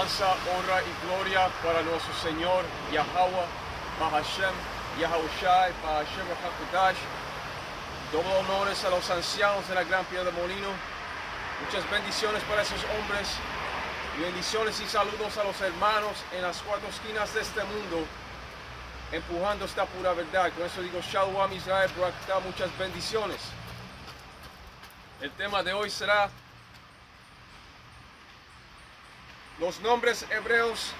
Alabanza, honra y gloria para nuestro Señor Yahweh, Bahashem, Yahushai, Bahashem HaKadosh. Todo honores a los ancianos de la gran piedra de molino. Muchas bendiciones para esos hombres. Y bendiciones y saludos a los hermanos en las cuatro esquinas de este mundo, empujando esta pura verdad. Con eso digo Shalom Israel, Barakatah, muchas bendiciones. El tema de hoy será los nombres hebreos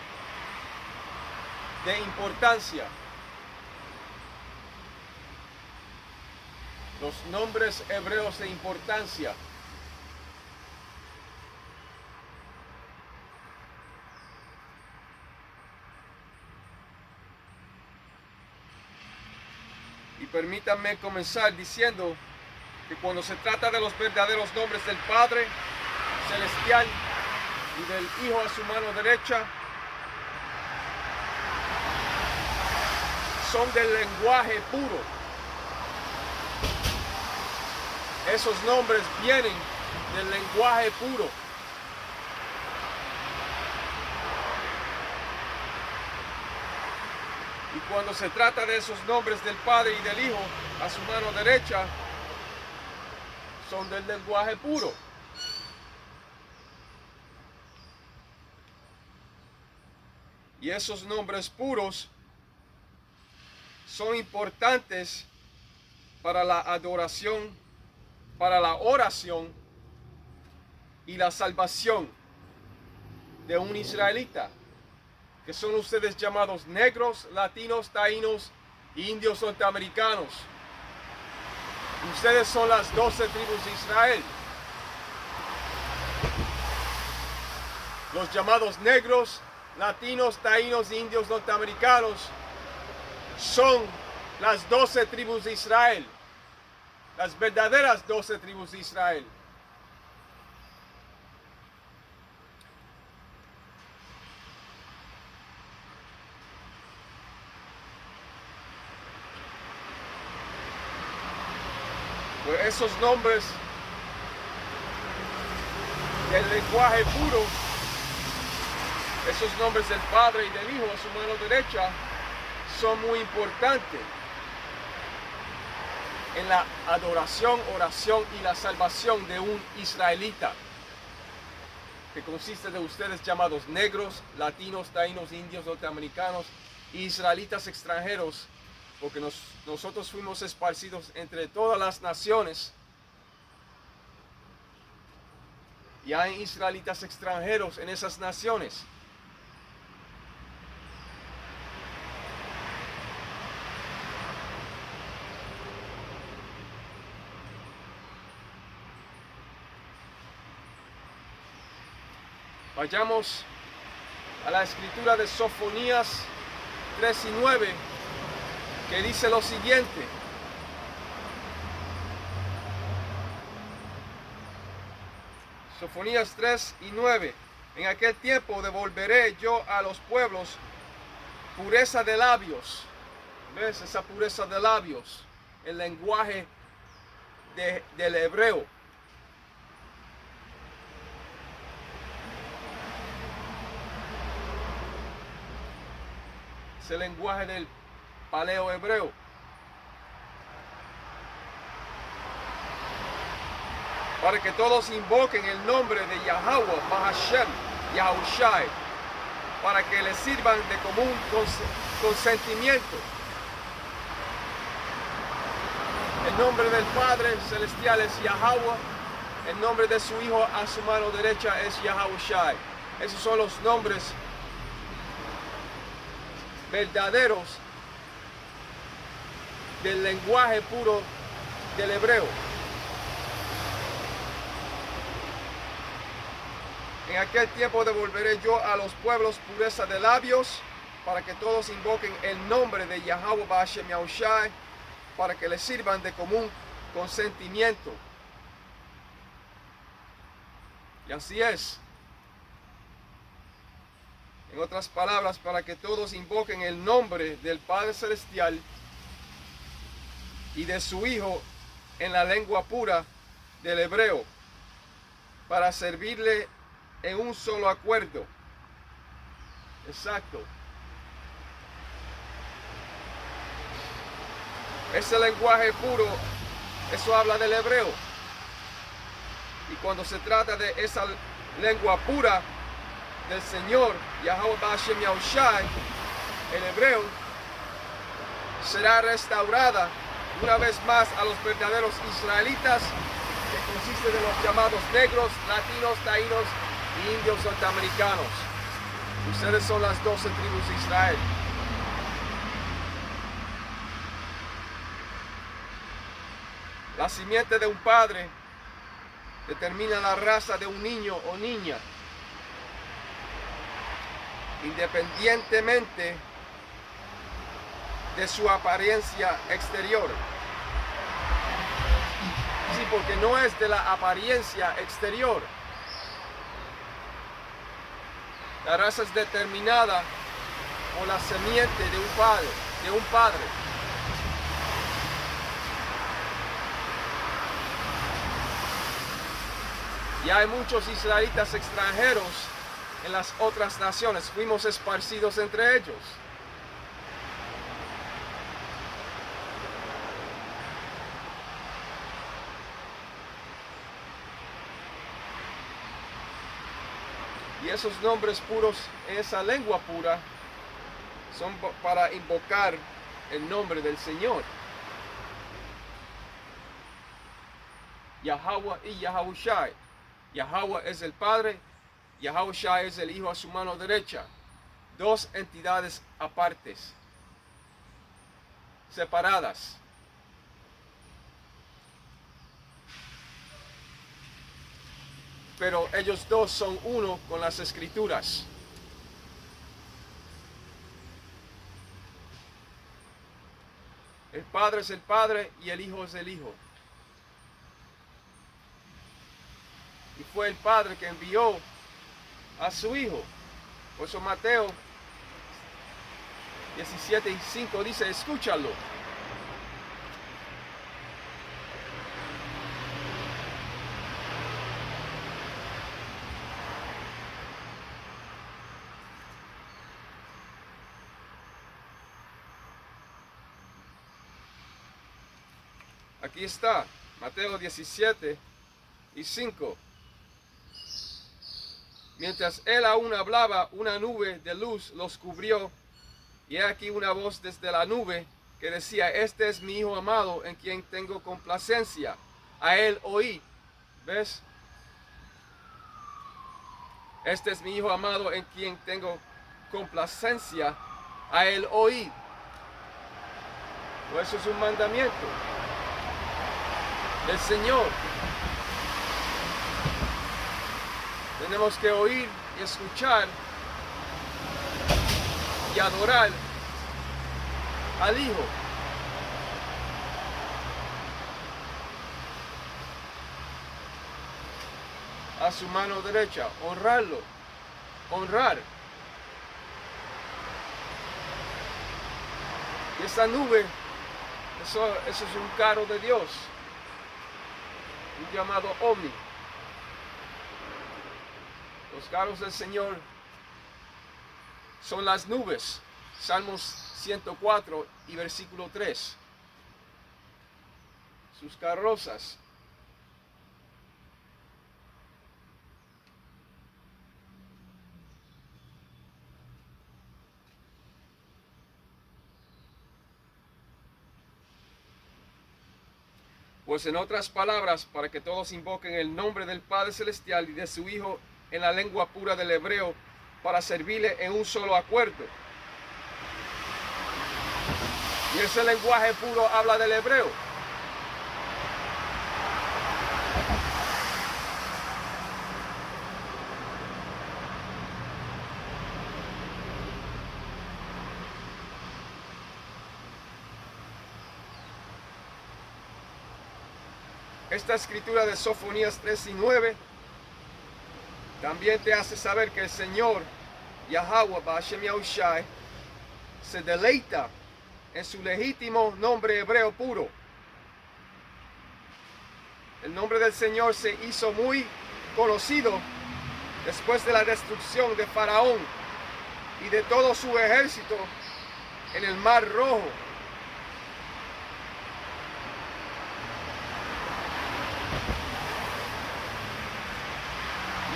de importancia. Los nombres hebreos de importancia. Y permítanme comenzar diciendo que cuando se trata de los verdaderos nombres del Padre Celestial y del Hijo a su mano derecha, son del lenguaje puro. Esos nombres vienen del lenguaje puro. Y cuando se trata de esos nombres del Padre y del Hijo a su mano derecha, son del lenguaje puro. Y esos nombres puros son importantes para la adoración, para la oración y la salvación de un israelita, que son ustedes llamados negros, latinos, taínos e indios norteamericanos. Ustedes son las 12 tribus de Israel. Los llamados negros, latinos, taínos e indios norteamericanos son las 12 tribus de Israel, las verdaderas 12 tribus de Israel. Pues esos nombres del lenguaje puro, esos nombres del Padre y del Hijo a su mano derecha, son muy importantes en la adoración, oración y la salvación de un israelita, que consiste de ustedes llamados negros, latinos, taínos, indios, norteamericanos y israelitas extranjeros, porque nosotros fuimos esparcidos entre todas las naciones. Y hay israelitas extranjeros en esas naciones. Vayamos a la escritura de Sofonías 3 y 9, que dice lo siguiente: Sofonías 3 y 9. En aquel tiempo devolveré yo a los pueblos pureza de labios. ¿Ves? Esa pureza de labios, el lenguaje del hebreo. Ese lenguaje del paleo hebreo. Para que todos invoquen el nombre de Yahweh, Bahashem, Yahushai, para que les sirvan de común consentimiento. El nombre del Padre Celestial es Yahweh, el nombre de su Hijo a su mano derecha es Yahushai. Esos son los nombres verdaderos del lenguaje puro del hebreo. En aquel tiempo devolveré yo a los pueblos pureza de labios, para que todos invoquen el nombre de Yahweh Bahashem Yahushai, para que les sirvan de común consentimiento. Y así es. En otras palabras, para que todos invoquen el nombre del Padre Celestial y de su Hijo en la lengua pura del hebreo, para servirle en un solo acuerdo. Exacto. Ese lenguaje puro, eso habla del hebreo. Y cuando se trata de esa lengua pura del Señor, Yahweh Ba'ashem Yahushai, el hebreo, será restaurada una vez más a los verdaderos israelitas, que consiste de los llamados negros, latinos, taínos y indios norteamericanos. Ustedes son las 12 tribus de Israel. La simiente de un padre determina la raza de un niño o niña, independientemente de su apariencia exterior. Sí, porque no es de la apariencia exterior. La raza es determinada por la simiente de un padre. Y hay muchos israelitas extranjeros en las otras naciones. Fuimos esparcidos entre ellos. Y esos nombres puros, esa lengua pura, son para invocar el nombre del Señor. Yahweh y Yahushai. Yahweh es el Padre, Yahushai es el Hijo a su mano derecha. Dos entidades apartes, separadas. Pero ellos dos son uno con las Escrituras. El Padre es el Padre y el Hijo es el Hijo. Y fue el Padre que envió a su Hijo. Por eso Mateo 17:5 dice, escúchalo. Aquí está, Mateo 17:5. Mientras él aún hablaba, una nube de luz los cubrió, y he aquí una voz desde la nube que decía, este es mi Hijo amado, en quien tengo complacencia, a él oí. ¿Ves? Este es mi Hijo amado, en quien tengo complacencia, a él oí. Pues eso es un mandamiento del Señor. Tenemos que oír y escuchar y adorar al Hijo. A su mano derecha, honrarlo, honrar. Y esa nube, eso es un carro de Dios, un llamado Omni. Los carros del Señor son las nubes. Salmos 104 y versículo 3. Sus carrozas. Pues en otras palabras, para que todos invoquen el nombre del Padre Celestial y de su Hijo en la lengua pura del hebreo, para servirle en un solo acuerdo. Y ese lenguaje puro habla del hebreo. Esta escritura de Sofonías 3:9 también te hace saber que el Señor, Yahweh Ba'ashem Yahushai, se deleita en su legítimo nombre hebreo puro. El nombre del Señor se hizo muy conocido después de la destrucción de Faraón y de todo su ejército en el Mar Rojo.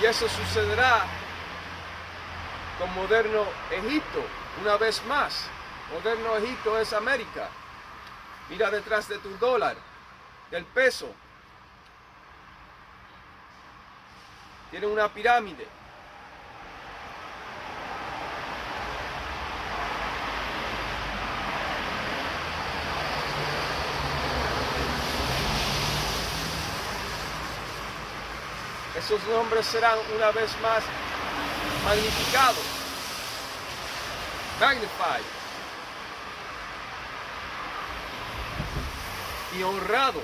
Y eso sucederá con moderno Egipto, una vez más. Moderno Egipto es América. Mira detrás de tu dólar, del peso. Tiene una pirámide. Esos nombres serán una vez más magnificados, magnified y honrado.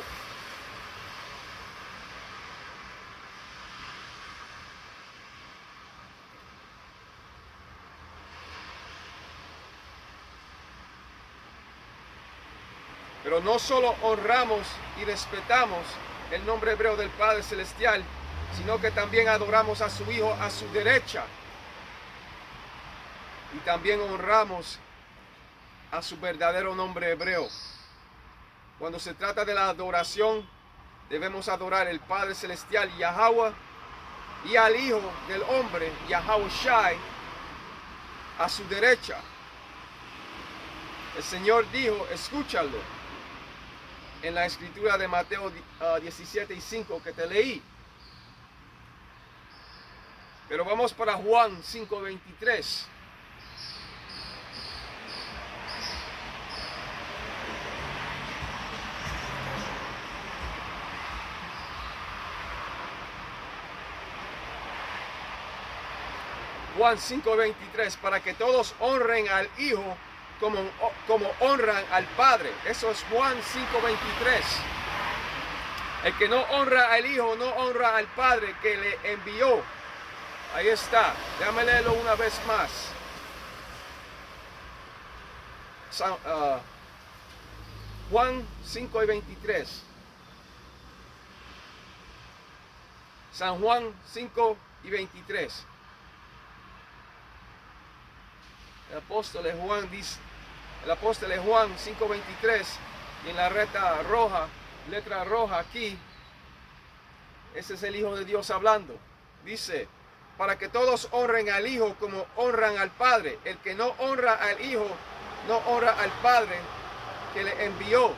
Pero no solo honramos y respetamos el nombre hebreo del Padre Celestial, sino que también adoramos a su Hijo a su derecha. Y también honramos a su verdadero nombre hebreo. Cuando se trata de la adoración, debemos adorar al Padre Celestial, Yahweh, y al Hijo del Hombre, Yahawashi, a su derecha. El Señor dijo, escúchalo, en la escritura de Mateo 17:5 que te leí. Pero vamos para Juan 5:23. Juan 5:23, para que todos honren al Hijo como honran al Padre. Eso es Juan 5:23. El que no honra al Hijo, no honra al Padre que le envió. Ahí está. Déjame leerlo una vez más. Juan 5:23. San Juan 5:23. El apóstol Juan dice, el apóstol Juan 5:23, y en la letra roja aquí, ese es el Hijo de Dios hablando. Dice, para que todos honren al Hijo como honran al Padre. El que no honra al Hijo, no honra al Padre que le envió.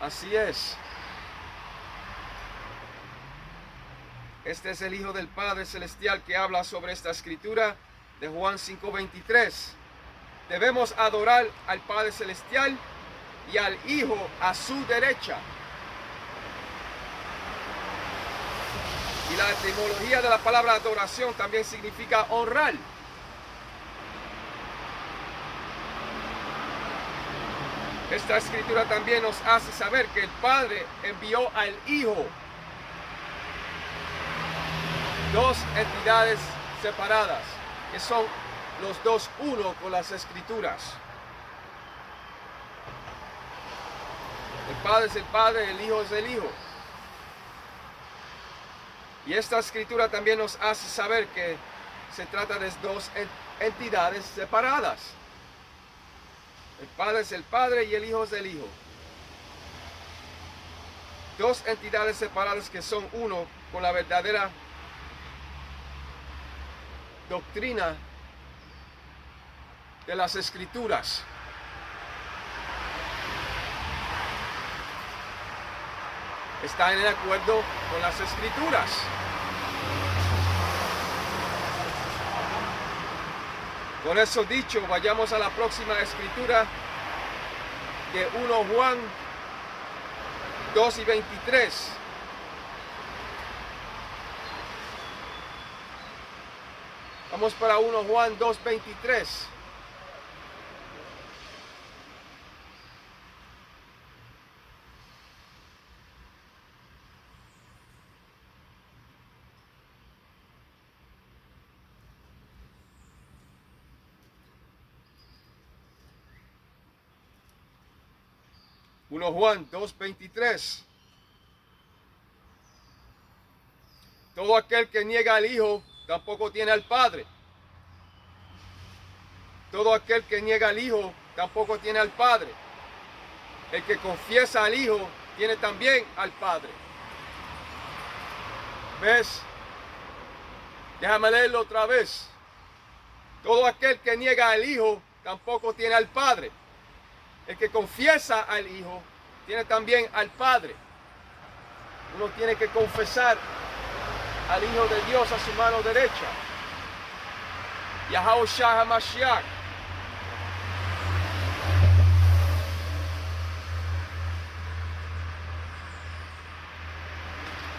Así es. Este es el Hijo del Padre Celestial que habla sobre esta escritura de Juan 5:23. Debemos adorar al Padre Celestial y al Hijo a su derecha. Y la etimología de la palabra adoración también significa honrar. Esta escritura también nos hace saber que el Padre envió al Hijo. Dos entidades separadas, que son los dos uno con las escrituras. El Padre es el Padre, el Hijo es el Hijo. Y esta escritura también nos hace saber que se trata de dos entidades separadas. El Padre es el Padre y el Hijo es el Hijo. Dos entidades separadas que son uno con la verdadera doctrina de las escrituras. Están en acuerdo con las escrituras. Con eso dicho, vayamos a la próxima escritura de 1 Juan 2:23. Vamos para 1 Juan 2:23. Juan 2:23. Todo aquel que niega al Hijo tampoco tiene al Padre. Todo aquel que niega al Hijo tampoco tiene al Padre. El que confiesa al Hijo tiene también al Padre. ¿Ves? Déjame leerlo otra vez. Todo aquel que niega al Hijo tampoco tiene al Padre. El que confiesa al Hijo tiene también al Padre. Uno tiene que confesar al Hijo de Dios a su mano derecha. Yahawashi HaMashiach.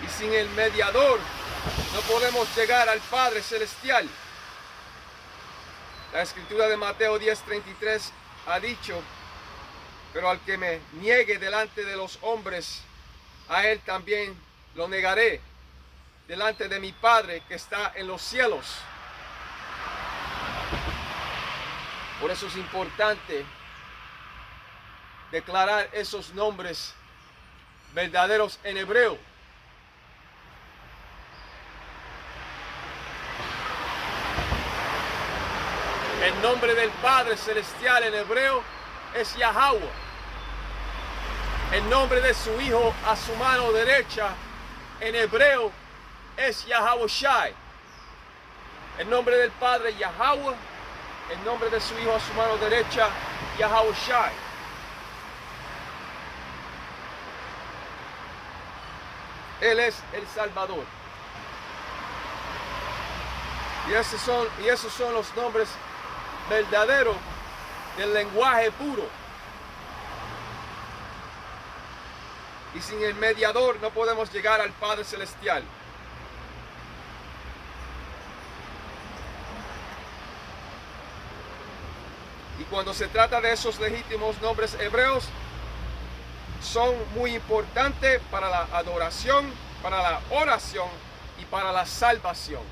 Y sin el mediador no podemos llegar al Padre Celestial. La escritura de Mateo 10:33 ha dicho: pero al que me niegue delante de los hombres, a él también lo negaré delante de mi Padre que está en los cielos. Por eso es importante declarar esos nombres verdaderos en hebreo. El nombre del Padre Celestial en hebreo es Yahweh. El nombre de su Hijo a su mano derecha en hebreo es Yahawashi. El nombre del Padre Yahweh. El nombre de su Hijo a su mano derecha Yahawashi. Él es el Salvador. Y esos son los nombres verdaderos del lenguaje puro. Y sin el mediador no podemos llegar al Padre Celestial. Y cuando se trata de esos legítimos nombres hebreos, son muy importantes para la adoración, para la oración y para la salvación.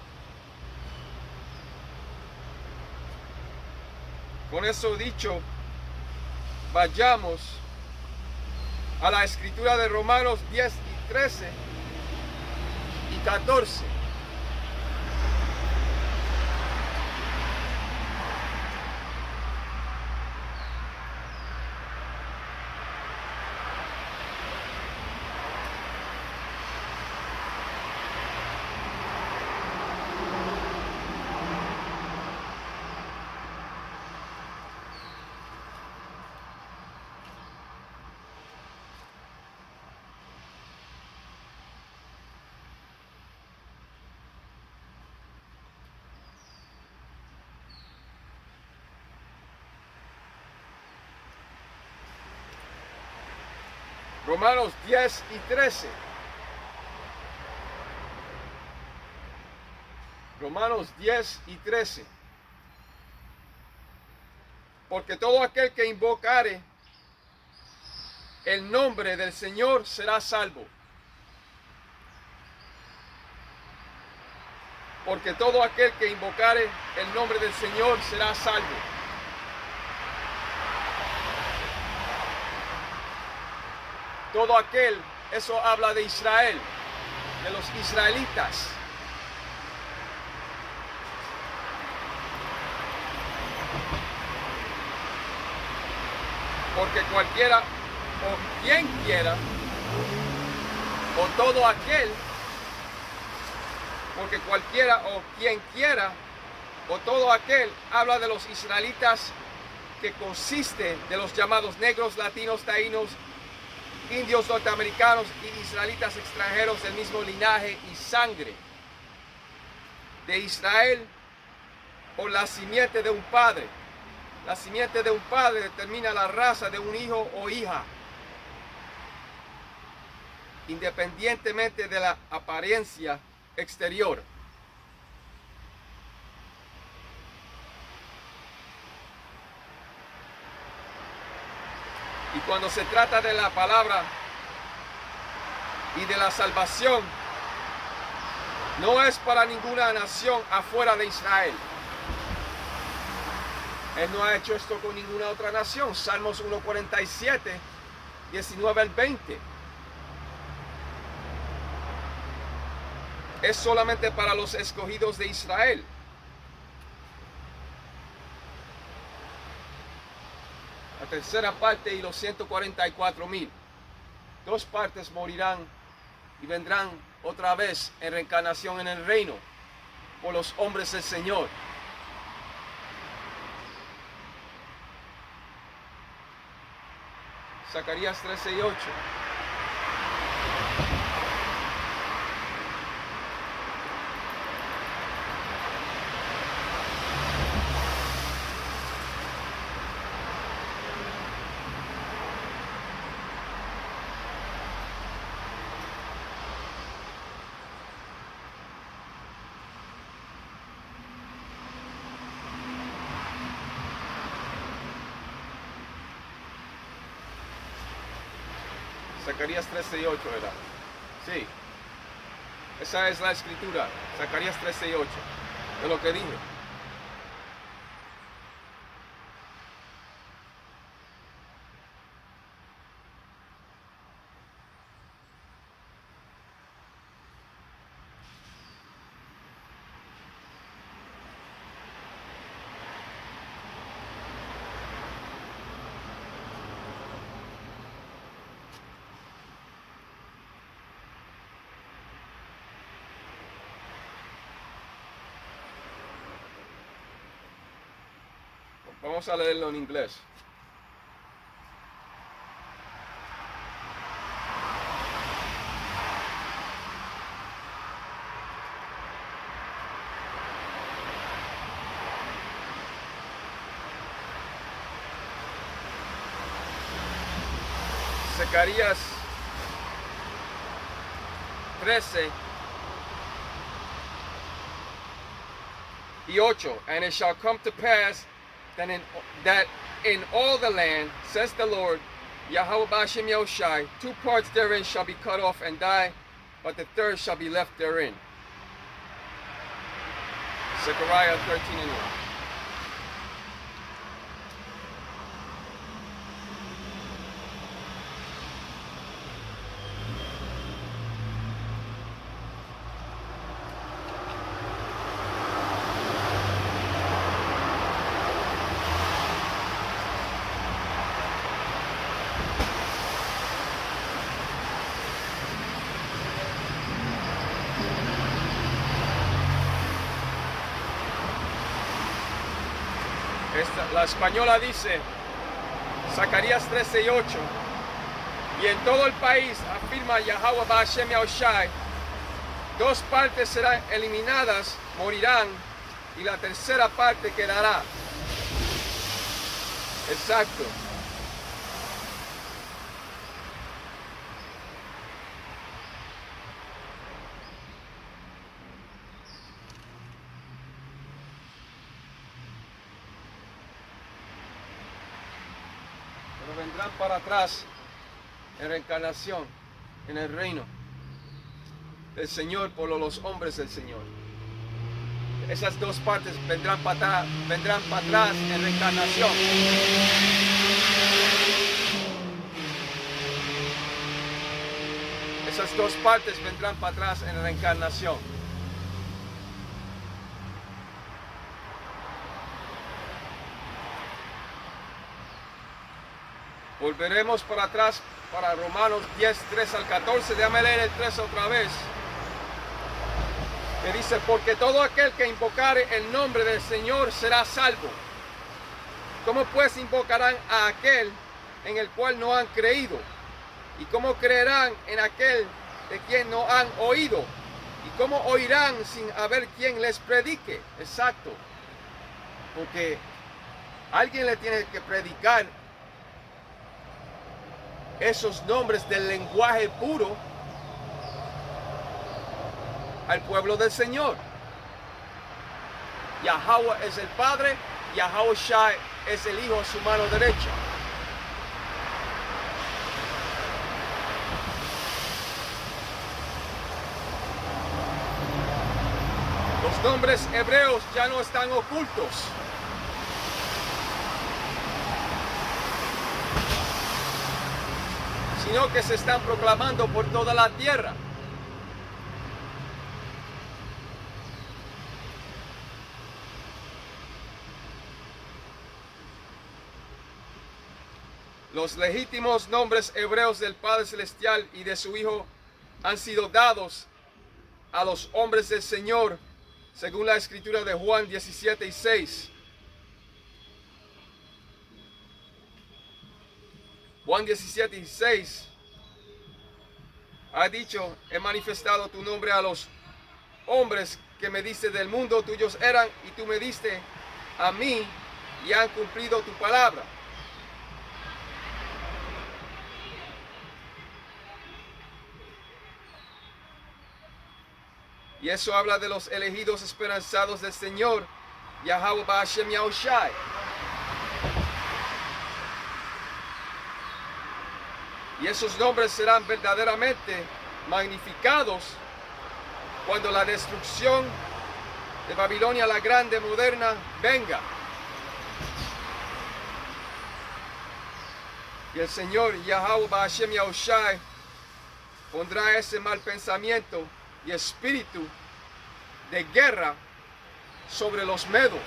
Con eso dicho, vayamos a la escritura de Romanos 10 y 13 y 14. Romanos 10 y 13. Romanos 10 y 13. Porque todo aquel que invocare el nombre del Señor será salvo. Porque todo aquel que invocare el nombre del Señor será salvo. Todo aquel, eso habla de Israel, de los israelitas. Porque cualquiera o quien quiera, o todo aquel, porque cualquiera o quien quiera, o todo aquel, habla de los israelitas, que consiste de los llamados negros, latinos, taínos, indios norteamericanos y israelitas extranjeros del mismo linaje y sangre de Israel, por la simiente de un padre. La simiente de un padre determina la raza de un hijo o hija, independientemente de la apariencia exterior. Y cuando se trata de la palabra y de la salvación, no es para ninguna nación afuera de Israel. Él no ha hecho esto con ninguna otra nación. Salmos 1:47, 19 al 20. es solamente para los escogidos de Israel. La tercera parte y los 144,000. Dos partes morirán y vendrán otra vez en reencarnación en el reino por los hombres del Señor. Zacarías 13:8. Zacarías 13:8 era. Sí. Esa es la escritura. Zacarías 13:8. De lo que dije. Vamos a leerlo en inglés. Zacarías 13:8. And it shall come to pass that in all the land, says the Lord, Yahweh Ba'ashem Yahushai, 2 parts therein shall be cut off and die, but the third shall be left therein. Zechariah 13:1. La española dice, Zacarías 13:8, y en todo el país, afirma Yahweh Ba'ashem Yahushai, 2 partes serán eliminadas, morirán, y la tercera parte quedará. Exacto. Vendrán para atrás en reencarnación en el reino del Señor por los hombres del Señor. Esas 2 partes vendrán para atrás en reencarnación. Esas 2 partes vendrán para atrás en reencarnación. Volveremos para atrás para Romanos 10:3-14. Déjame leer el 3 otra vez. Que dice, porque todo aquel que invocare el nombre del Señor será salvo. ¿Cómo pues invocarán a aquel en el cual no han creído? ¿Y cómo creerán en aquel de quien no han oído? ¿Y cómo oirán sin haber quien les predique? Exacto. Porque alguien le tiene que predicar esos nombres del lenguaje puro al pueblo del Señor. Yahweh es el Padre, Yahushai es el Hijo a su mano derecha. Los nombres hebreos ya no están ocultos. Sino que se están proclamando por toda la tierra. Los legítimos nombres hebreos del Padre Celestial y de su Hijo han sido dados a los hombres del Señor, según la escritura de Juan 17:6. Juan 17:6 ha dicho: he manifestado tu nombre a los hombres que me diste del mundo, tuyos eran, y tú me diste a mí, y han cumplido tu palabra. Y eso habla de los elegidos esperanzados del Señor, Yahweh Ba'ashem Yahushai. Y esos nombres serán verdaderamente magnificados cuando la destrucción de Babilonia la Grande moderna venga. Y el Señor Yahweh Ba'ashem Yahushai pondrá ese mal pensamiento y espíritu de guerra sobre los medos.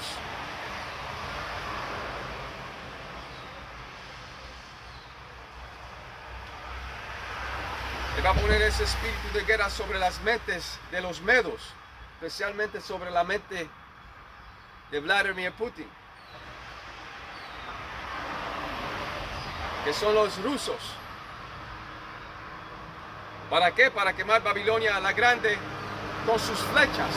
Va a poner ese espíritu de guerra sobre las mentes de los medos, especialmente sobre la mente de Vladimir Putin, que son los rusos. ¿Para qué? Para quemar Babilonia la Grande con sus flechas.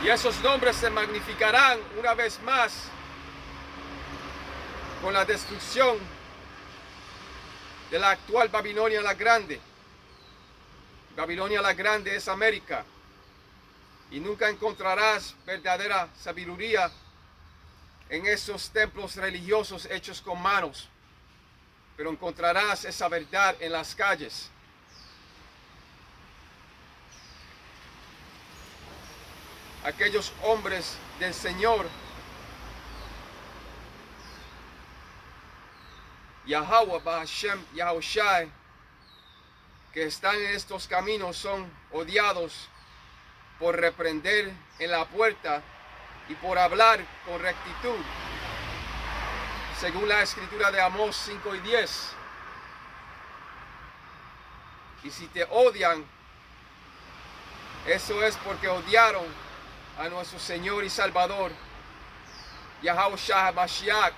Y esos nombres se magnificarán una vez más con la destrucción de la actual Babilonia la Grande. Babilonia la Grande es América. Y nunca encontrarás verdadera sabiduría en esos templos religiosos hechos con manos, pero encontrarás esa verdad en las calles. Aquellos hombres del Señor, Yahweh Ba'ashem Yahushai, que están en estos caminos, son odiados por reprender en la puerta y por hablar con rectitud, según la escritura de Amós 5:10. Y si te odian, eso es porque odiaron a nuestro Señor y Salvador, Yahushua Mashiach,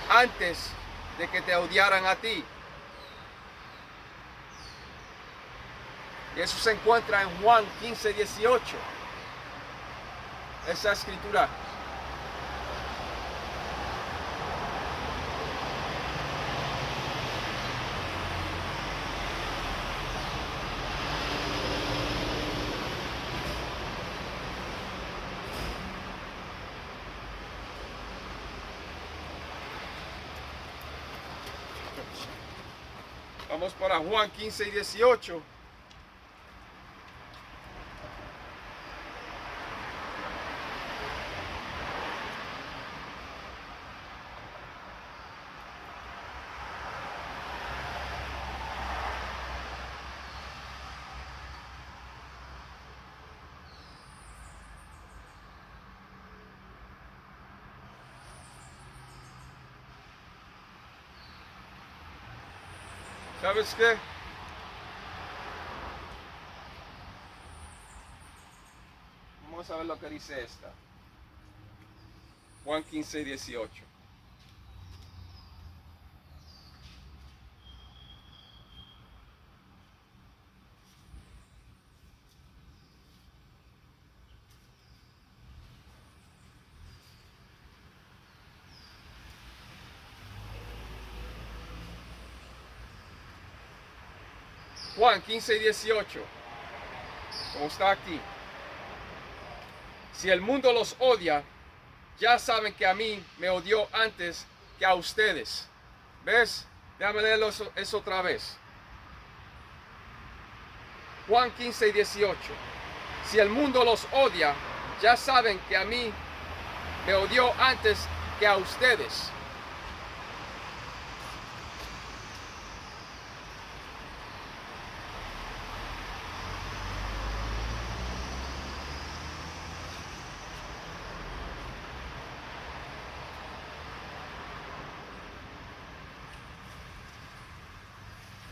antes de que te odiaran a ti. Y eso se encuentra en Juan 15:18. Esa escritura. Vamos para Juan 15:18. ¿Sabes qué? Vamos a ver lo que dice esta. Juan 15:18. Juan 15:18, como está aquí. Si el mundo los odia, ya saben que a mí me odió antes que a ustedes. ¿Ves? Déjame leerlo eso otra vez. Juan 15:18. Si el mundo los odia, ya saben que a mí me odió antes que a ustedes.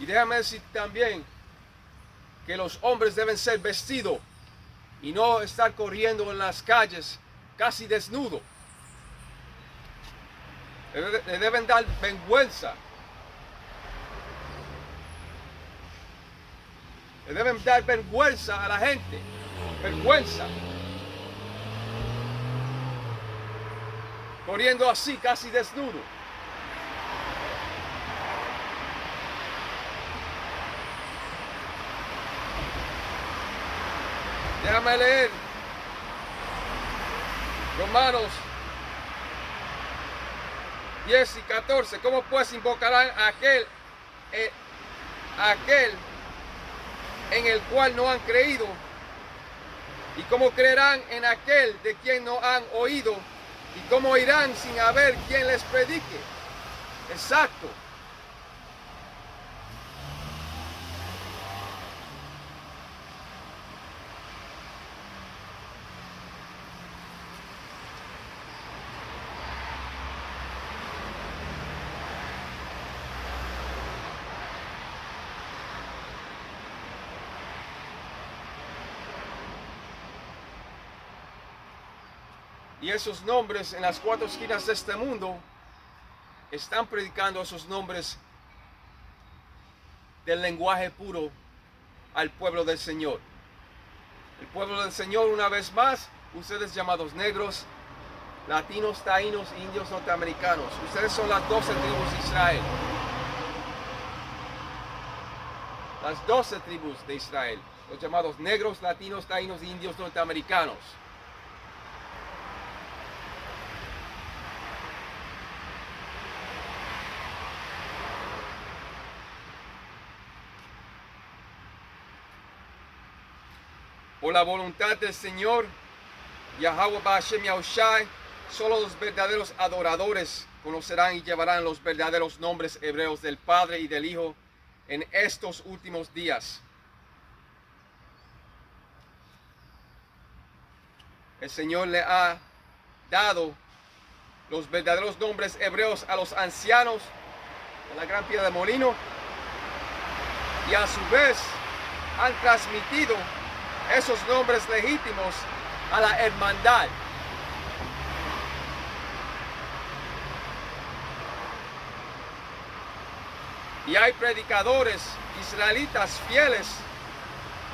Y déjame decir también que los hombres deben ser vestidos y no estar corriendo en las calles casi desnudos. Le deben dar vergüenza. Le deben dar vergüenza a la gente. Vergüenza. Corriendo así, casi desnudo. Déjame leer Romanos 10 y 14. ¿Cómo pues invocarán a aquel en el cual no han creído? ¿Y cómo creerán en aquel de quien no han oído? ¿Y cómo irán sin haber quien les predique? Exacto. Y esos nombres en las cuatro esquinas de este mundo están predicando esos nombres del lenguaje puro al pueblo del Señor. El pueblo del Señor, una vez más, ustedes llamados negros, latinos, taínos, indios, norteamericanos. Ustedes son las 12 tribus de Israel. Las 12 tribus de Israel. Los llamados negros, latinos, taínos, indios, norteamericanos. Por la voluntad del Señor, Yahweh Ba'ashem Yahushai, solo los verdaderos adoradores conocerán y llevarán los verdaderos nombres hebreos del Padre y del Hijo en estos últimos días. El Señor le ha dado los verdaderos nombres hebreos a los ancianos de la gran piedra de molino y a su vez han transmitido esos nombres legítimos a la hermandad. Y hay predicadores israelitas fieles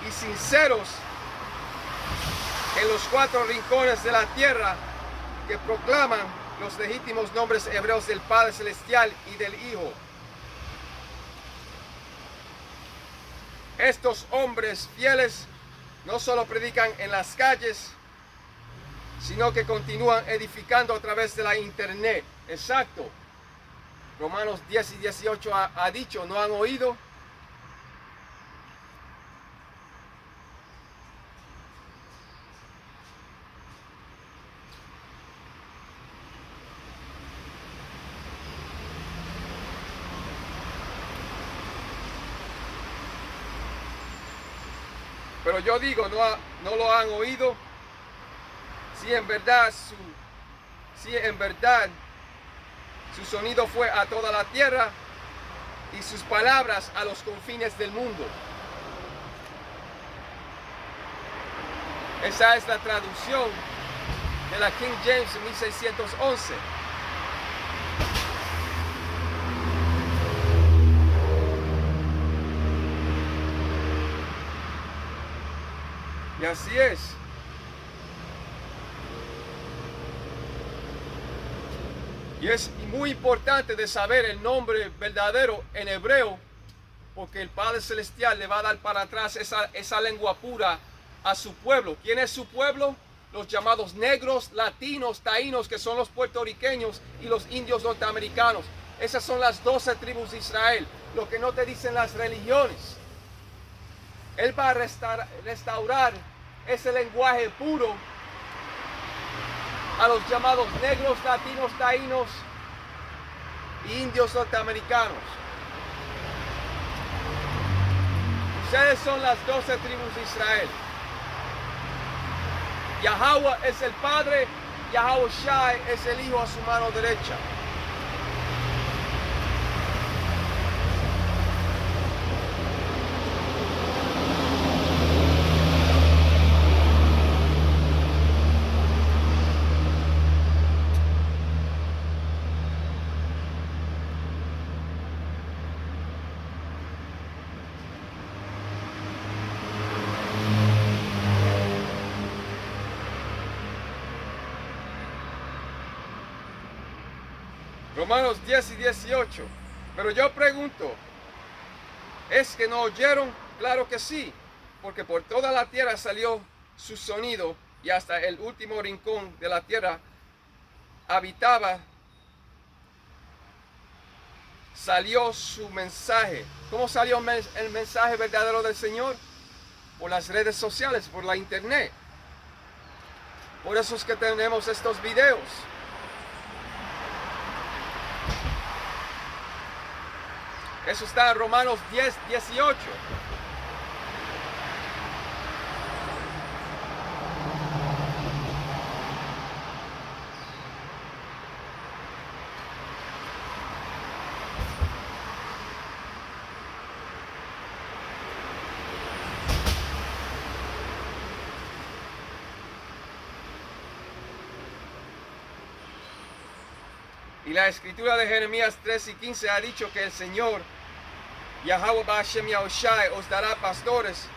y sinceros en los cuatro rincones de la tierra que proclaman los legítimos nombres hebreos del Padre Celestial y del Hijo. Estos hombres fieles no solo predican en las calles, sino que continúan edificando a través de la internet. Exacto. Romanos 10 y 18 ha dicho, ¿no han oído? Pero yo digo, no lo han oído. Si en verdad su sonido fue a toda la tierra y sus palabras a los confines del mundo. Esa es la traducción de la King James en 1611. Y así es. Y es muy importante de saber el nombre verdadero en hebreo, porque el Padre Celestial le va a dar para atrás esa lengua pura a su pueblo. ¿Quién es su pueblo? Los llamados negros, latinos, taínos, que son los puertorriqueños y los indios norteamericanos. Esas son las 12 tribus de Israel, lo que no te dicen las religiones. Él va a restaurar ese lenguaje puro a los llamados negros, latinos, taínos e indios norteamericanos. Ustedes son las 12 tribus de Israel. Yahweh es el Padre, Yahushai es el Hijo a su mano derecha. Romanos 10 y 18. Pero yo pregunto, ¿es que no oyeron? Claro que sí, porque por toda la tierra salió su sonido y hasta el último rincón de la tierra salió su mensaje. ¿Cómo salió el mensaje verdadero del Señor? Por las redes sociales, por la internet. Por eso es que tenemos estos videos. Eso está en Romanos 10, 18. Y la escritura de Jeremías 3 y 15 ha dicho que el Señor, Yahweh Ba'ashem Yahushai, os dará pastores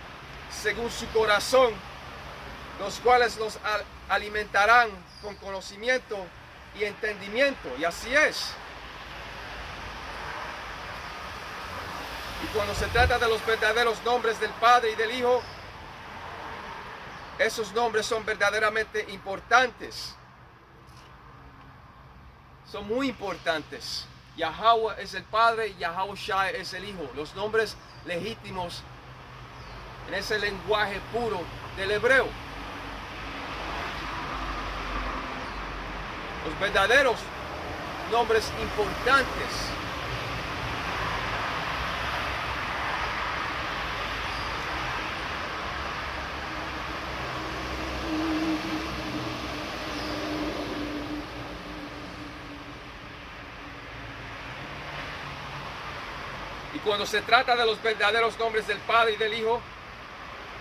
según su corazón, los cuales los alimentarán con conocimiento y entendimiento. Y así es. Y cuando se trata de los verdaderos nombres del Padre y del Hijo, esos nombres son verdaderamente importantes. Son muy importantes. Yahweh es el Padre y Yahushai es el Hijo. Los nombres legítimos en ese lenguaje puro del hebreo. Los verdaderos nombres importantes. Y cuando se trata de los verdaderos nombres del Padre y del Hijo,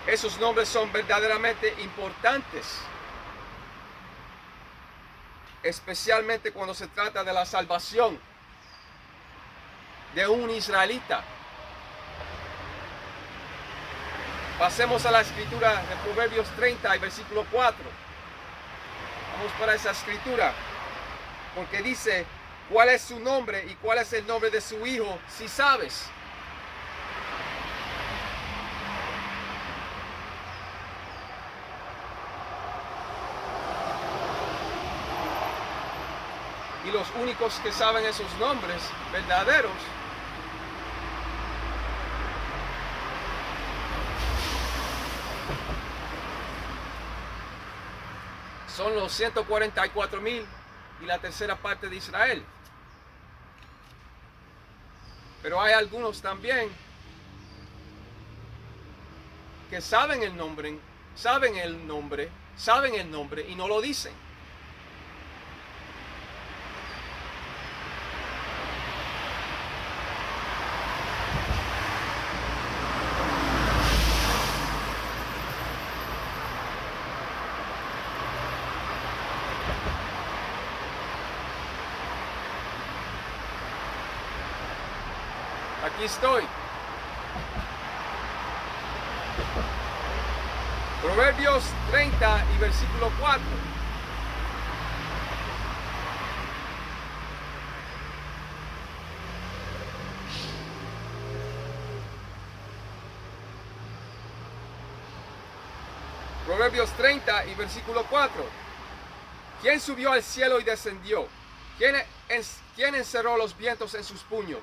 esos nombres son verdaderamente importantes. Especialmente cuando se trata de la salvación de un israelita. Pasemos a la escritura de Proverbios 30 y versículo 4. Vamos para esa escritura, porque dice: ¿cuál es su nombre y cuál es el nombre de su hijo, si sabes? Y los únicos que saben esos nombres verdaderos son los 144,000 y la tercera parte de Israel. Pero hay algunos también que saben el nombre y no lo dicen. Aquí estoy. Proverbios 30 y versículo 4. Proverbios 30 y versículo 4. ¿Quién subió al cielo y descendió? ¿Quién encerró los vientos en sus puños?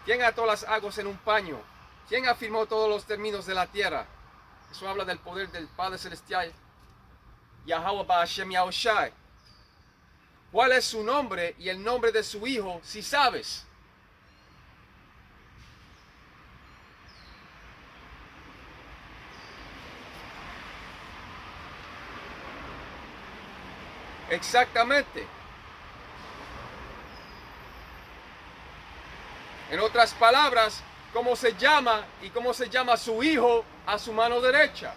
¿Quién ató las aguas en un paño? ¿Quién afirmó todos los términos de la tierra? Eso habla del poder del Padre Celestial, Yahweh Ba'ashem Yahushai. ¿Cuál es su nombre y el nombre de su hijo, si sabes? Exactamente. En otras palabras, ¿cómo se llama y cómo se llama su hijo a su mano derecha?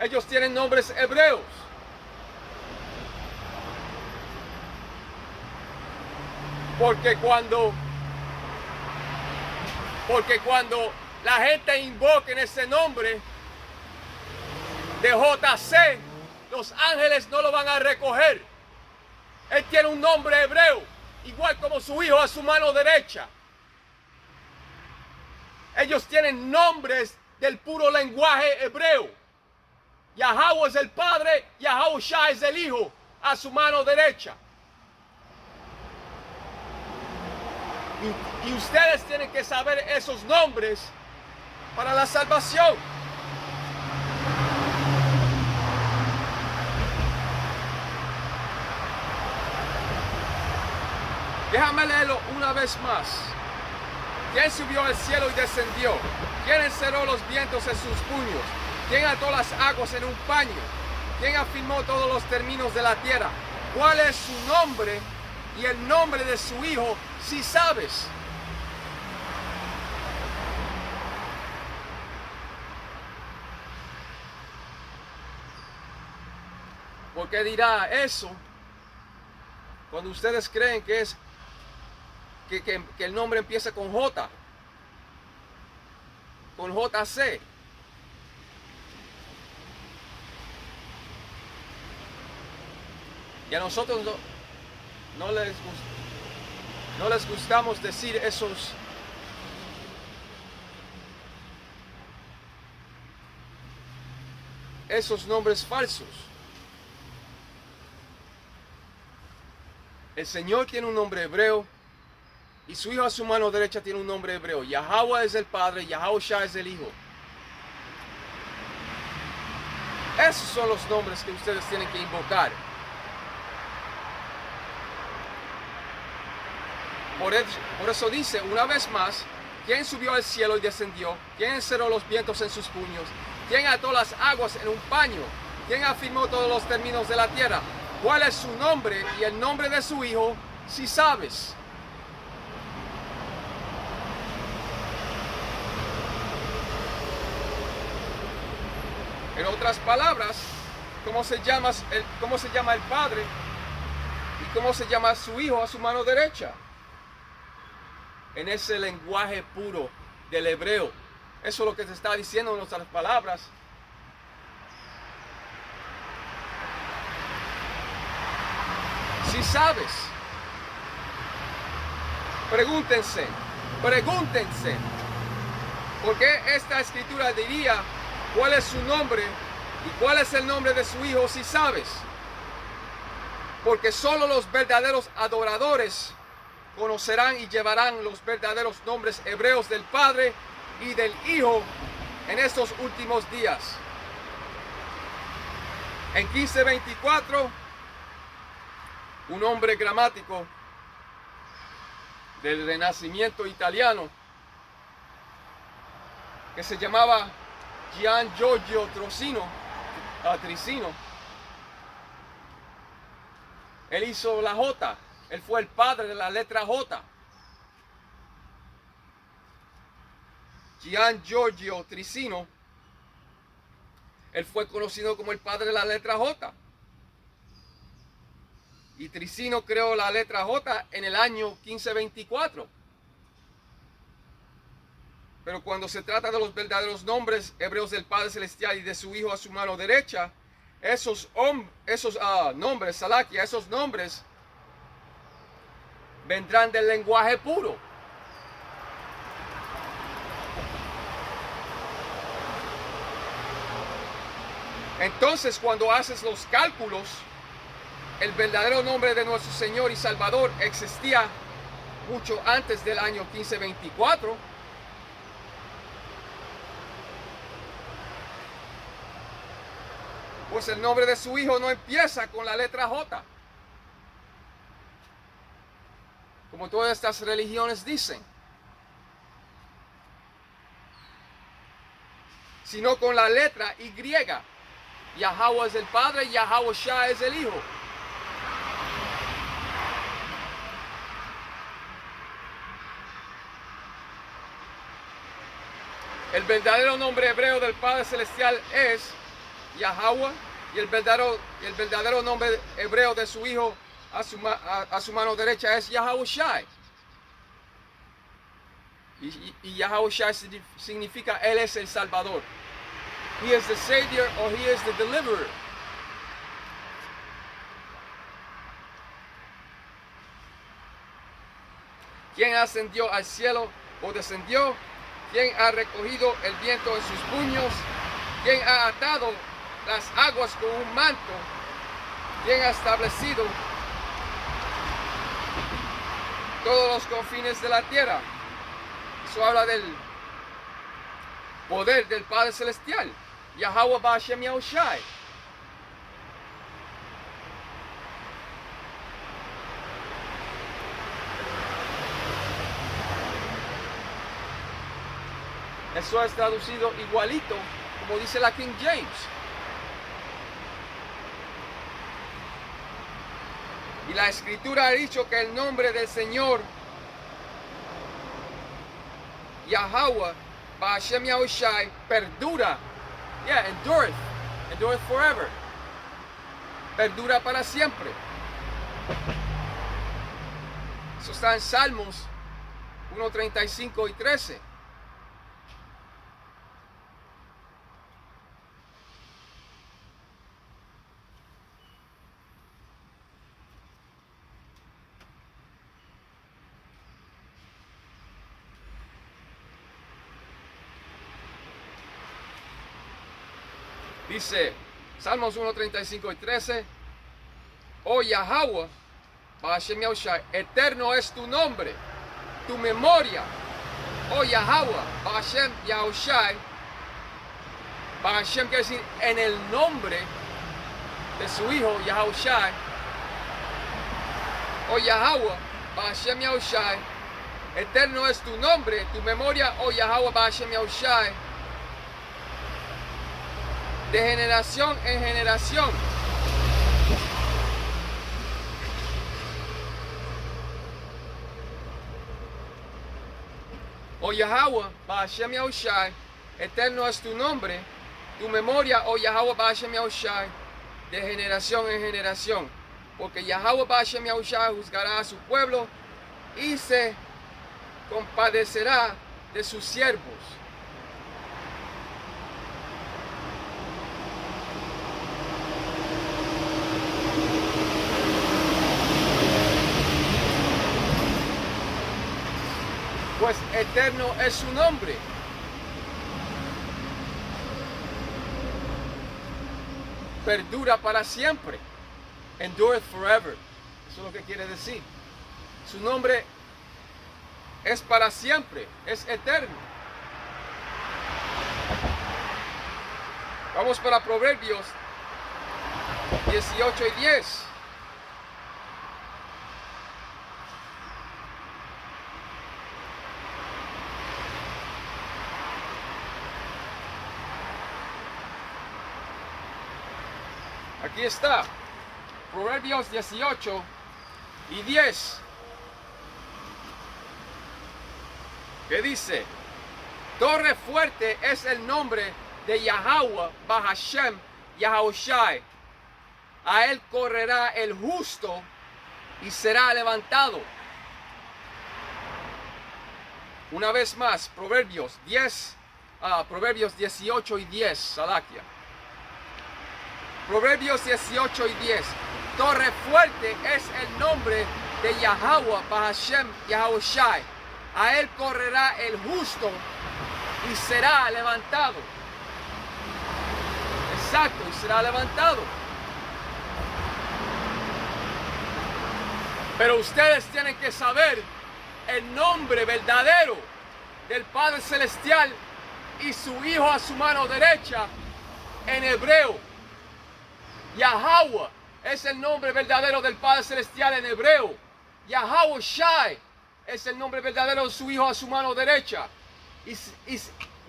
Ellos tienen nombres hebreos. Porque cuando la gente invoca en ese nombre de JC, los ángeles no lo van a recoger. Él tiene un nombre hebreo igual como su hijo a su mano derecha. Ellos tienen nombres del puro lenguaje hebreo. Yahweh es el padre, Yahushua es el hijo a su mano derecha. Y ustedes tienen que saber esos nombres para la salvación. Déjame leerlo una vez más. ¿Quién subió al cielo y descendió? ¿Quién encerró los vientos en sus puños? ¿Quién ató las aguas en un paño? ¿Quién afirmó todos los términos de la tierra? ¿Cuál es su nombre y el nombre de su hijo, si sabes? ¿Por qué dirá eso cuando ustedes creen que es que el nombre empieza con J, con JC? Y a nosotros no les gustamos decir esos nombres falsos. El Señor tiene un nombre hebreo y su hijo a su mano derecha tiene un nombre hebreo. Yahweh es el padre, Yahushua es el hijo. Esos son los nombres que ustedes tienen que invocar. Por eso dice una vez más: ¿quién subió al cielo y descendió? ¿Quién encerró los vientos en sus puños? ¿Quién ató las aguas en un paño? ¿Quién afirmó todos los términos de la tierra? ¿Cuál es su nombre y el nombre de su hijo, si sabes? En otras palabras, ¿cómo se llama el padre y cómo se llama su hijo a su mano derecha? En ese lenguaje puro del hebreo. Eso es lo que se está diciendo en nuestras palabras. Si sabes, pregúntense, ¿por qué esta escritura diría cuál es su nombre y cuál es el nombre de su hijo, si sabes? Porque solo los verdaderos adoradores conocerán y llevarán los verdaderos nombres hebreos del Padre y del Hijo en estos últimos días. En 1524, un hombre gramático del Renacimiento italiano que se llamaba Gian Giorgio Trissino, él hizo la J. Él fue el padre de la letra J. Gian Giorgio Trissino, él fue conocido como el padre de la letra J. Y Trissino creó la letra J en el año 1524. Pero cuando se trata de los verdaderos nombres hebreos del Padre Celestial y de su Hijo a su mano derecha, esos nombres, Salakia, esos nombres vendrán del lenguaje puro. Entonces, cuando haces los cálculos, el verdadero nombre de nuestro Señor y Salvador existía mucho antes del año 1524. Pues el nombre de su Hijo no empieza con la letra J, como todas estas religiones dicen, sino con la letra Y. Yahweh es el Padre y Yahushua es el Hijo. El verdadero nombre hebreo del Padre Celestial es Yahweh, y el verdadero nombre hebreo de su Hijo a su mano derecha es Yahushua. Y Yahushua significa Él es el Salvador. He is the Savior, or He is the Deliverer. ¿Quién ascendió al cielo o descendió? ¿Quién ha recogido el viento en sus puños? ¿Quién ha atado las aguas con un manto? ¿Quién ha establecido todos los confines de la tierra? Eso habla del poder del Padre Celestial, Yahweh Ba'ashem Yahushai. Eso es traducido igualito como dice la King James. Y la escritura ha dicho que el nombre del Señor Yahweh Ba'ashem Yahushai perdura. Yeah, endureth forever. Perdura para siempre. Eso está en Salmos 1:35 y 13. Dice Salmos 1:35 y 13. Oh Yahweh, Ba'ashem Yahushai, eterno es tu nombre, tu memoria. Oh Yahweh, Ba'ashem Yahushai. Ba'ashem quiere decir en el nombre de su hijo Yahushai. Oh Yahweh, Ba'ashem Yahushai, eterno es tu nombre, tu memoria. Oh Yahweh, Ba'ashem Yahushai, de generación en generación. Oh Yahweh, Ba'ashem Yahushai, eterno es tu nombre, tu memoria, oh Yahweh, Ba'ashem Yahushai, de generación en generación. Porque Yahweh, Ba'ashem Yahushai, juzgará a su pueblo y se compadecerá de sus siervos. Pues eterno es su nombre. Perdura para siempre. Endureth forever. Eso es lo que quiere decir. Su nombre es para siempre, es eterno. Vamos para Proverbios 18 y 10. Aquí está, Proverbios 18 y 10, que dice: torre fuerte es el nombre de Yahweh Ba'ashem Yahushai. A él correrá el justo y será levantado. Una vez más, Proverbios 18 y 10, Salakia. Proverbios 18 y 10. Torre fuerte es el nombre de Yahweh Ba'ashem Yahushai. A él correrá el justo y será levantado. Exacto, y será levantado. Pero ustedes tienen que saber el nombre verdadero del Padre Celestial y su Hijo a su mano derecha en hebreo. Yahweh es el nombre verdadero del Padre Celestial en hebreo. Yahushai es el nombre verdadero de su Hijo a su mano derecha. Y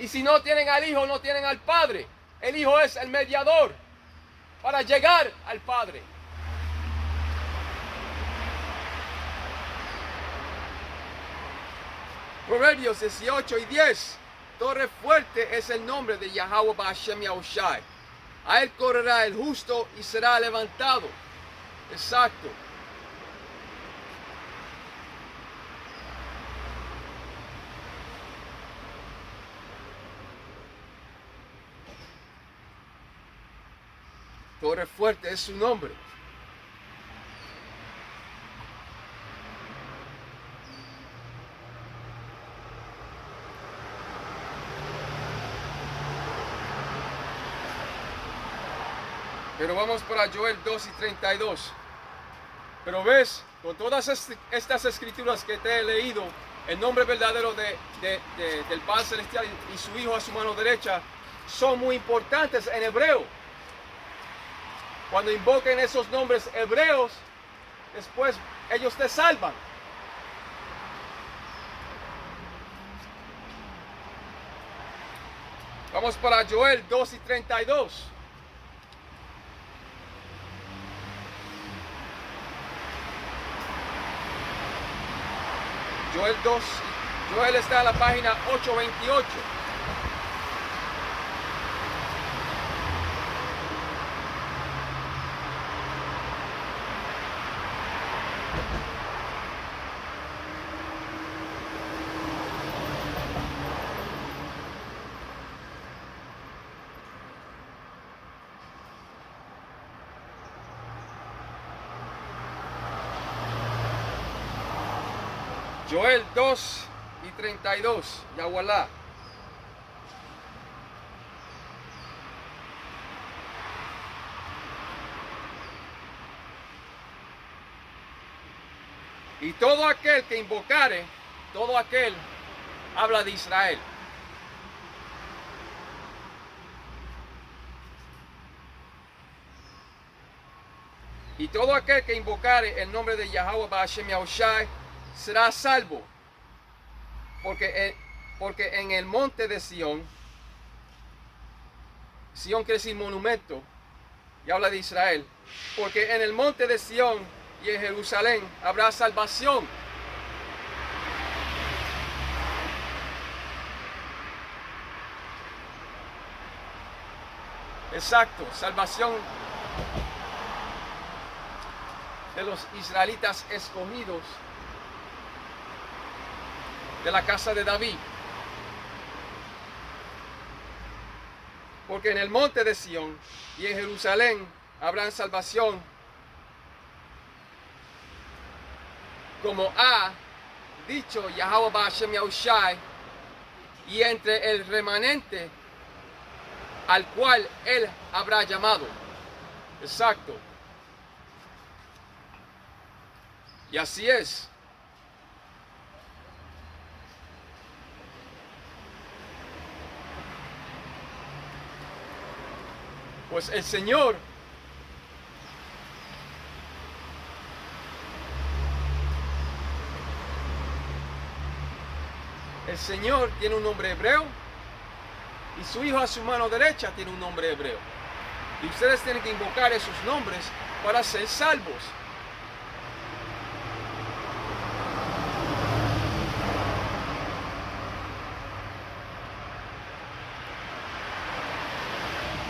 si no tienen al Hijo, no tienen al Padre. El Hijo es el mediador para llegar al Padre. Proverbios 18 y 10. Torre fuerte es el nombre de Yahweh Ba'ashem Yahushai. A él correrá el justo y será levantado. Exacto. Torre fuerte es su nombre. Pero vamos para Joel 2:32. Pero ves, con todas estas escrituras que te he leído, el nombre verdadero del Padre Celestial y su Hijo a su mano derecha son muy importantes en hebreo. Cuando invoquen esos nombres hebreos, después ellos te salvan. Vamos para Joel 2:32. Joel está en la página 828. Joel 2:32, Yahualá. Y todo aquel que invocare, todo aquel habla de Israel. Y todo aquel que invocare el nombre de Yahweh Ba'ashem Yahushai será salvo, porque en el monte de Sión quiere decir monumento, y habla de Israel, porque en el monte de Sión y en Jerusalén habrá salvación. Exacto, salvación de los israelitas escogidos de la casa de David. Porque en el monte de Sión y en Jerusalén habrá salvación, como ha dicho Yahweh Ba'ashem Yahushai, y entre el remanente al cual él habrá llamado. Exacto. Y así es. Pues el Señor tiene un nombre hebreo y su Hijo a su mano derecha tiene un nombre hebreo. Y ustedes tienen que invocar esos nombres para ser salvos.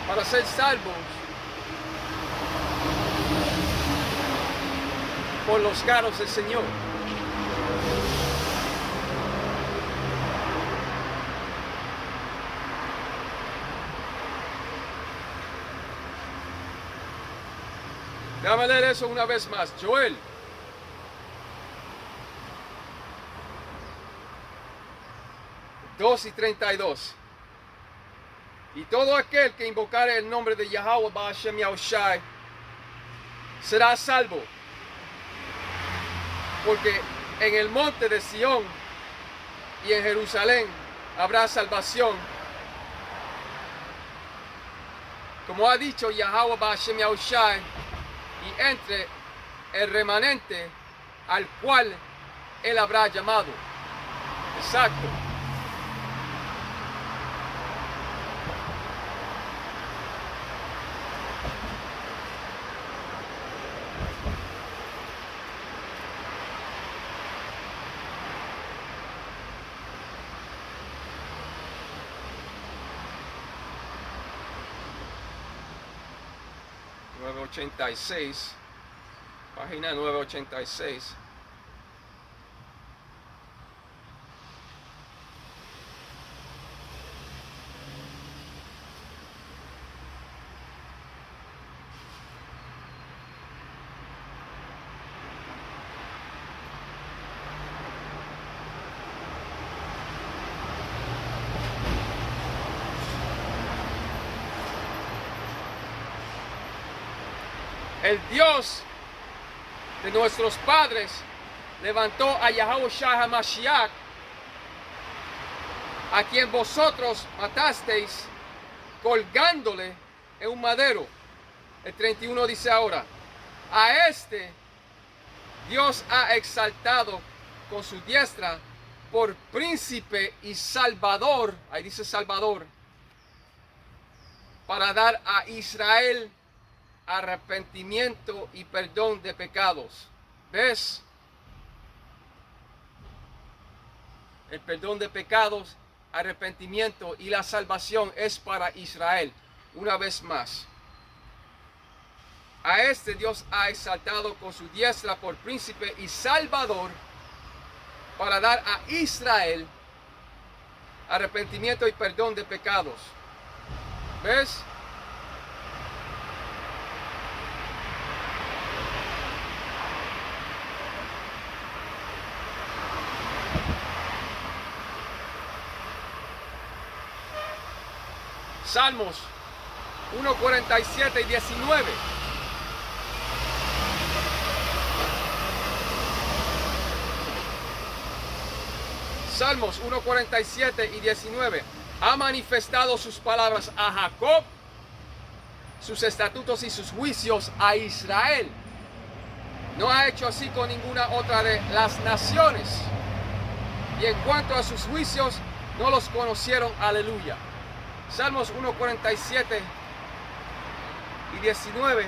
Para ser salvos por los carros del Señor. Déjame leer eso una vez más. Joel 2:32. Y todo aquel que invocare el nombre de Yahweh Ba'ashem Yahushai será salvo. Porque en el monte de Sión y en Jerusalén habrá salvación. Como ha dicho Yahweh Ba'ashem Yahushai, y entre el remanente al cual él habrá llamado. Exacto. Página 986. El Dios de nuestros padres levantó a Yahushua HaMashiach, a quien vosotros matasteis colgándole en un madero. El 31 dice ahora, a este Dios ha exaltado con su diestra por príncipe y salvador, ahí dice salvador, para dar a Israel arrepentimiento y perdón de pecados. ¿Ves? El perdón de pecados, arrepentimiento y la salvación es para Israel. Una vez más, a este Dios ha exaltado con su diestra por príncipe y salvador para dar a Israel arrepentimiento y perdón de pecados. ¿Ves? Salmos 1:47 y 19. Salmos 1:47 y 19. Ha manifestado sus palabras a Jacob, sus estatutos y sus juicios a Israel. No ha hecho así con ninguna otra de las naciones. Y en cuanto a sus juicios, no los conocieron. Aleluya. Salmos 1:47 y 19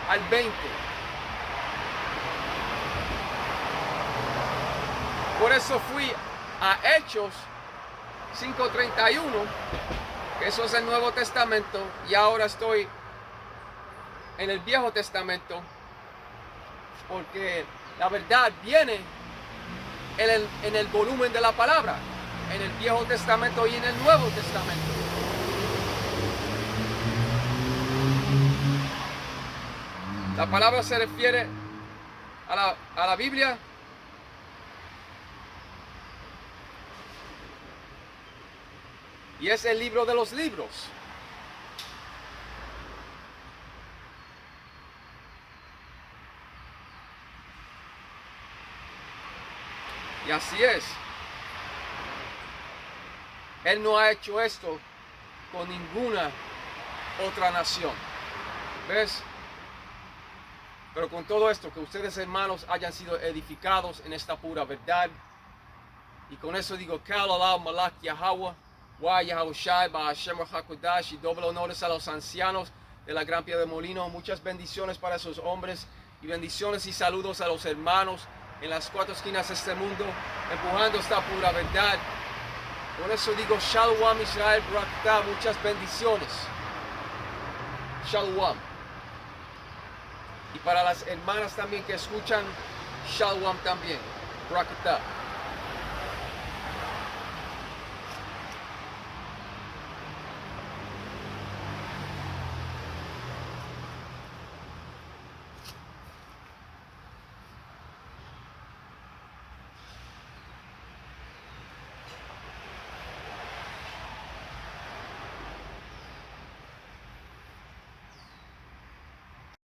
al 20. Por eso fui a Hechos 5:31, que eso es el Nuevo Testamento, y ahora estoy en el Viejo Testamento, porque la verdad viene en el volumen de la palabra, en el Viejo Testamento y en el Nuevo Testamento. La palabra se refiere a la Biblia y es el libro de los libros. Y así es. Él no ha hecho esto con ninguna otra nación. ¿Ves? Pero con todo esto, que ustedes, hermanos, hayan sido edificados en esta pura verdad. Y con eso digo, Kalalal Malak Yahweh, Wa Yahushai, Ba'ashem HaKodash, y doble honores a los ancianos de la Gran Piedra de Molino. Muchas bendiciones para esos hombres y bendiciones y saludos a los hermanos en las cuatro esquinas de este mundo, empujando esta pura verdad. Por eso digo, Shalom Israel, Barakatah, muchas bendiciones. Shalom. Y para las hermanas también que escuchan, Shalom también. Barakatah.